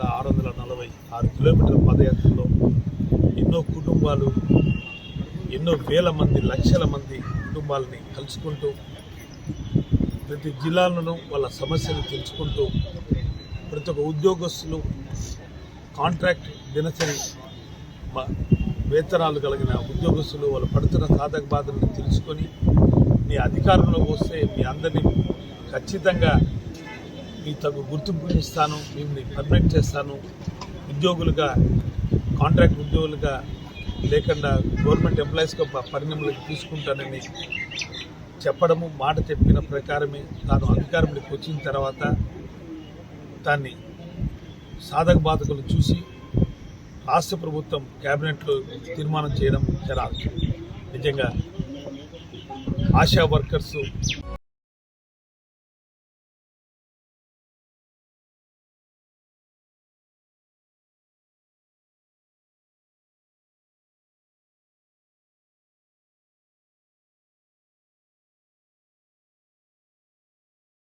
1646 కిలోమీటర్ల పాదయాత్రలో ఎన్నో కుటుంబాలు, ఎన్నో వేల మంది, లక్షల మంది కుటుంబాలని కలుసుకుంటూ ప్రతి జిల్లాలను వాళ్ళ సమస్యలు తెలుసుకుంటూ ప్రతి ఒక్క ఉద్యోగస్తులు కాంట్రాక్ట్ దినసరి వేతనాలు కలిగిన ఉద్యోగస్తులు వాళ్ళు పడుతున్న సాధక బాధలను తెలుసుకొని మీ అధికారంలోకి వస్తే మీ అందరినీ ఖచ్చితంగా మీ తగు గుర్తింపుని ఇస్తాను, మిమ్మల్ని పర్మనెంట్ చేస్తాను, ఉద్యోగులుగా కాంట్రాక్ట్ ఉద్యోగులుగా లేకుండా గవర్నమెంట్ ఎంప్లాయీస్గా పరిణామాలకు తీసుకుంటానని చెప్పడము, మాట చెప్పిన ప్రకారమే తాను అధికారంలోకి వచ్చిన తర్వాత దాన్ని సాధక బాధకులు చూసి రాష్ట్ర ప్రభుత్వం క్యాబినెట్లో తీర్మానం చేయడం చాలా నిజంగా ఆశా వర్కర్సు